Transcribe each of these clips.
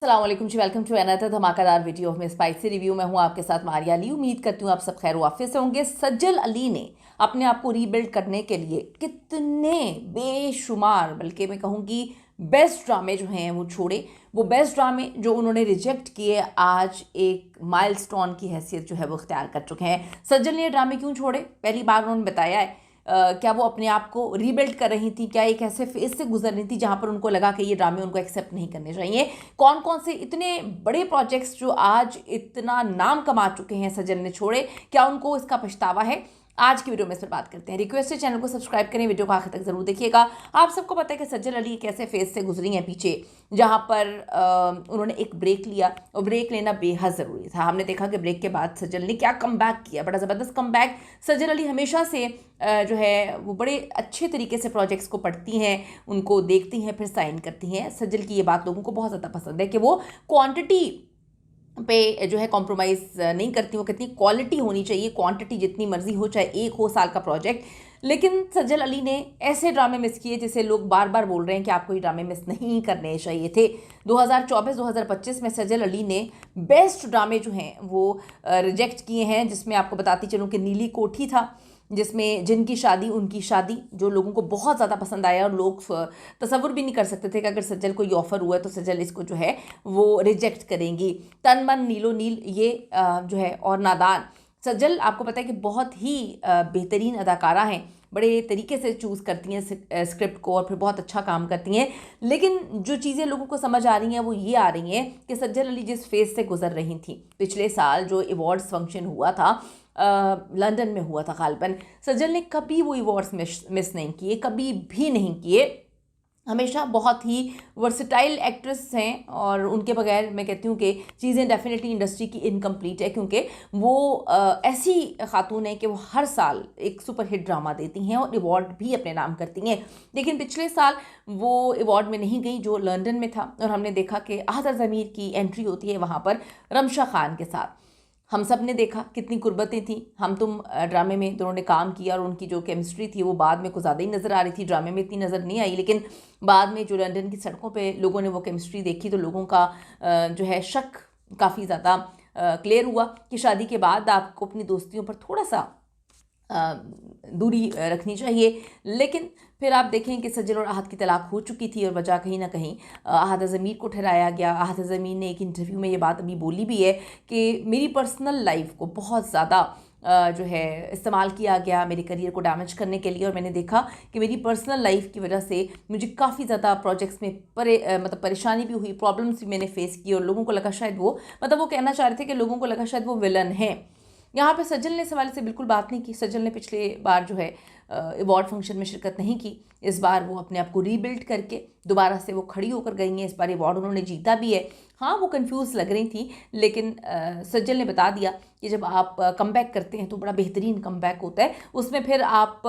अस्सलाम वालेकुम जी, welcome to another धमाकेदार वीडियो में स्पाइसी रिव्यू। मैं हूं आपके साथ मारिया अली। उम्मीद करती हूं आप सब खैर वाफिस से होंगे। सज्जल अली ने अपने आप को रीबिल्ड करने के लिए कितने बेशुमार, बल्कि मैं कहूँगी बेस्ट ड्रामे जो हैं वो छोड़े। वो बेस्ट ड्रामे जो उन्होंने रिजेक्ट किए आज एक माइलस्टोन की हैसियत जो है वो इख्तियार कर चुके हैं। सज्जल ने ये ड्रामे क्यों छोड़े, पहली बार उन्होंने बताया है। क्या वो अपने आप को रीबिल्ड कर रही थी, क्या एक ऐसे फेज से गुजर रही थी जहां पर उनको लगा कि ये ड्रामे उनको एक्सेप्ट नहीं करने चाहिए। कौन कौन से इतने बड़े प्रोजेक्ट्स जो आज इतना नाम कमा चुके हैं सज्जल ने छोड़े, क्या उनको इसका पछतावा है? आज की वीडियो में इस पर बात करते हैं। रिक्वेस्ट है चैनल को सब्सक्राइब करें, वीडियो को आखिर तक जरूर देखिएगा। आप सबको पता है कि सज्जल अली एक ऐसे फेज से गुजरी हैं पीछे जहां पर उन्होंने एक ब्रेक लिया और ब्रेक लेना बेहद ज़रूरी था। हमने देखा कि ब्रेक के बाद सज्जल ने क्या कमबैक किया, बड़ा ज़बरदस्त कमबैक। सज्जल अली हमेशा से जो है वो बड़े अच्छे तरीके से प्रोजेक्ट्स को पढ़ती हैं, उनको देखती हैं, फिर साइन करती हैं। सज्जल की ये बात लोगों को बहुत ज़्यादा पसंद है कि वो क्वांटिटी पे जो है कॉम्प्रोमाइज़ नहीं करती। वो कितनी क्वालिटी होनी चाहिए, क्वांटिटी जितनी मर्जी हो, चाहे एक हो साल का प्रोजेक्ट। लेकिन सज्जल अली ने ऐसे ड्रामे मिस किए जिसे लोग बार बार बोल रहे हैं कि आपको ये ड्रामे मिस नहीं करने चाहिए थे। 2024-2025 में सज्जल अली ने बेस्ट ड्रामे जो हैं वो रिजेक्ट किए हैं, जिसमें आपको बताती चलूँ कि नीली कोठी था, जिसमें जिनकी शादी उनकी शादी जो लोगों को बहुत ज़्यादा पसंद आया और लोग तसव्वुर भी नहीं कर सकते थे कि अगर सज्जल को ये ऑफ़र हुआ है तो सज्जल इसको जो है वो रिजेक्ट करेंगी। तन मन नीलो नील ये जो है, और नादान। सज्जल आपको पता है कि बहुत ही बेहतरीन अदाकारा हैं, बड़े तरीके से चूज़ करती हैं स्क्रिप्ट को और फिर बहुत अच्छा काम करती हैं। लेकिन जो चीज़ें लोगों को समझ आ रही हैं वो ये आ रही हैं कि सज्जल अली जिस फेज़ से गुजर रही थी, पिछले साल जो अवार्ड्स फंक्शन हुआ था लंदन में हुआ था गालिबन, सज्जल ने कभी वो अवार्ड्स मिस नहीं किए, कभी भी नहीं किए। हमेशा बहुत ही वर्सटाइल एक्ट्रेस हैं और उनके बगैर मैं कहती हूँ कि चीज़ें डेफिनेटली इंडस्ट्री की इनकम्प्लीट है, क्योंकि वो ऐसी खातून है कि वो हर साल एक सुपरहिट ड्रामा देती हैं और अवार्ड भी अपने नाम करती हैं। लेकिन पिछले साल वो अवार्ड में नहीं गई जो लंदन में था, और हमने देखा कि आहदा ज़मीर की एंट्री होती है वहाँ पर रमशा खान के साथ। हम सब ने देखा कितनी कुर्बतें थी। हम तुम ड्रामे में दोनों ने काम किया और उनकी जो केमिस्ट्री थी वो बाद में कुछ ज़्यादा ही नज़र आ रही थी, ड्रामे में इतनी नज़र नहीं आई। लेकिन बाद में जो लंदन की सड़कों पे लोगों ने वो केमिस्ट्री देखी तो लोगों का जो है शक काफ़ी ज़्यादा क्लियर हुआ कि शादी के बाद आपको अपनी दोस्तियों पर थोड़ा सा दूरी रखनी चाहिए। लेकिन फिर आप देखें कि सज्जल और आहद की तलाक हो चुकी थी और वजह कहीं ना कहीं आहद ज़मीर को ठहराया गया। आहद ज़मीर ने एक इंटरव्यू में ये बात अभी बोली भी है कि मेरी पर्सनल लाइफ को बहुत ज़्यादा जो है इस्तेमाल किया गया मेरे करियर को डैमेज करने के लिए, और मैंने देखा कि मेरी पर्सनल लाइफ की वजह से मुझे काफ़ी ज़्यादा प्रोजेक्ट्स में मतलब परेशानी भी हुई, प्रॉब्लम्स भी मैंने फेस की, और लोगों को लगा शायद वो वो कहना चाह रहे थे कि लोगों को लगा शायद वो विलन है। यहाँ पे सज्जल ने इस हवाले से बिल्कुल बात नहीं की। सज्जल ने पिछले बार जो है अवार्ड फंक्शन में शिरकत नहीं की। इस बार वो अपने आप को रीबिल्ड करके दोबारा से वो खड़ी होकर गई हैं। इस बार अवार्ड उन्होंने जीता भी है। हाँ, वो कंफ्यूज लग रही थी, लेकिन सज्जल ने बता दिया कि जब आप कमबैक करते हैं तो बड़ा बेहतरीन कमबैक होता है, उसमें फिर आप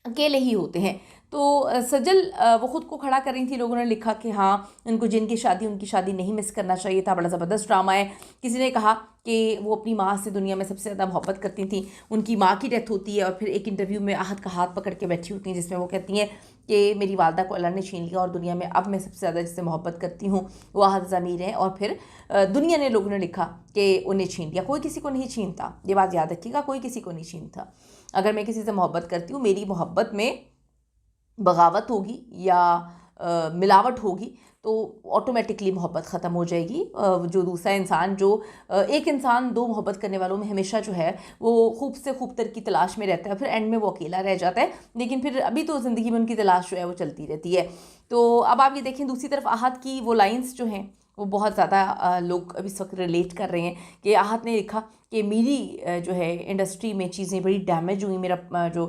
अकेले ही होते हैं। तो सज्जल वो ख़ुद को खड़ा कर रही थी। लोगों ने लिखा कि हाँ, उनको जिनकी शादी उनकी शादी नहीं मिस करना चाहिए था, बड़ा ज़बरदस्त ड्रामा है। किसी ने कहा कि वो अपनी माँ से दुनिया में सबसे ज़्यादा मोहब्बत करती थी, उनकी माँ की डेथ होती है और फिर एक इंटरव्यू में आहद का हाथ पकड़ के बैठी होती हैं जिसमें वो कहती हैं कि मेरी वालदा को अल्लाह ने छीन लिया और दुनिया में अब मैं सबसे ज़्यादा जिससे मोहब्बत करती हूँ वो आहद ज़मीर हैं। और फिर दुनिया ने, लोगों ने लिखा कि उन्हें छीन लिया। कोई किसी को नहीं छीनता, ये बात याद रखिएगा, कोई किसी को नहीं छीनता। अगर मैं किसी से मोहब्बत करती हूँ, मेरी मोहब्बत में बगावत होगी या मिलावट होगी तो ऑटोमेटिकली मोहब्बत ख़त्म हो जाएगी। जो दूसरा इंसान, जो एक इंसान दो मोहब्बत करने वालों में हमेशा जो है वो खूब से खूबतर की तलाश में रहता है, फिर एंड में वो अकेला रह जाता है। लेकिन फिर अभी तो ज़िंदगी में उनकी तलाश जो है वो चलती रहती है। तो अब आप ये देखें, दूसरी तरफ आहद की वो लाइन्स जो हैं वो बहुत ज़्यादा लोग अभी इस वक्त रिलेट कर रहे हैं कि आहद ने लिखा कि मेरी जो है इंडस्ट्री में चीज़ें बड़ी डैमेज हुई, मेरा जो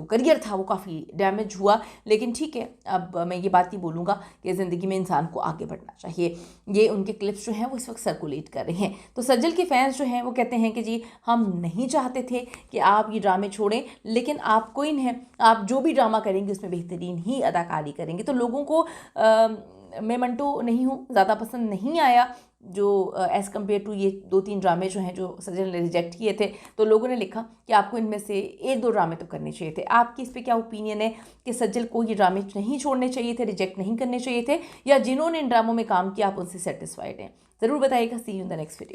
करियर था वो काफ़ी डैमेज हुआ। लेकिन ठीक है, अब मैं ये बात नहीं बोलूँगा कि ज़िंदगी में इंसान को आगे बढ़ना चाहिए। ये उनके क्लिप्स जो हैं वो इस वक्त सर्कुलेट कर रहे हैं। तो सज्जल के फैंस जो हैं वो कहते हैं कि जी हम नहीं चाहते थे कि आप ये ड्रामे छोड़ें, लेकिन आप क्वीन हैं, आप जो भी ड्रामा करेंगे उसमें बेहतरीन ही अदाकारी करेंगे। तो लोगों को मैं मंटो नहीं हूँ, ज़्यादा पसंद नहीं आया जो एज़ कम्पेयर टू ये 2-3 ड्रामे जो हैं जो सज्जल ने रिजेक्ट किए थे। तो लोगों ने लिखा कि आपको इनमें से 1-2 ड्रामे तो करने चाहिए थे। आपकी इस पे क्या ओपिनियन है कि सज्जल को ये ड्रामे नहीं छोड़ने चाहिए थे, रिजेक्ट नहीं करने चाहिए थे, या जिन्होंने इन ड्रामों में काम किया आप उनसे सेटिस्फाइड हैं? ज़रूर बताइएगा। See you in the next video.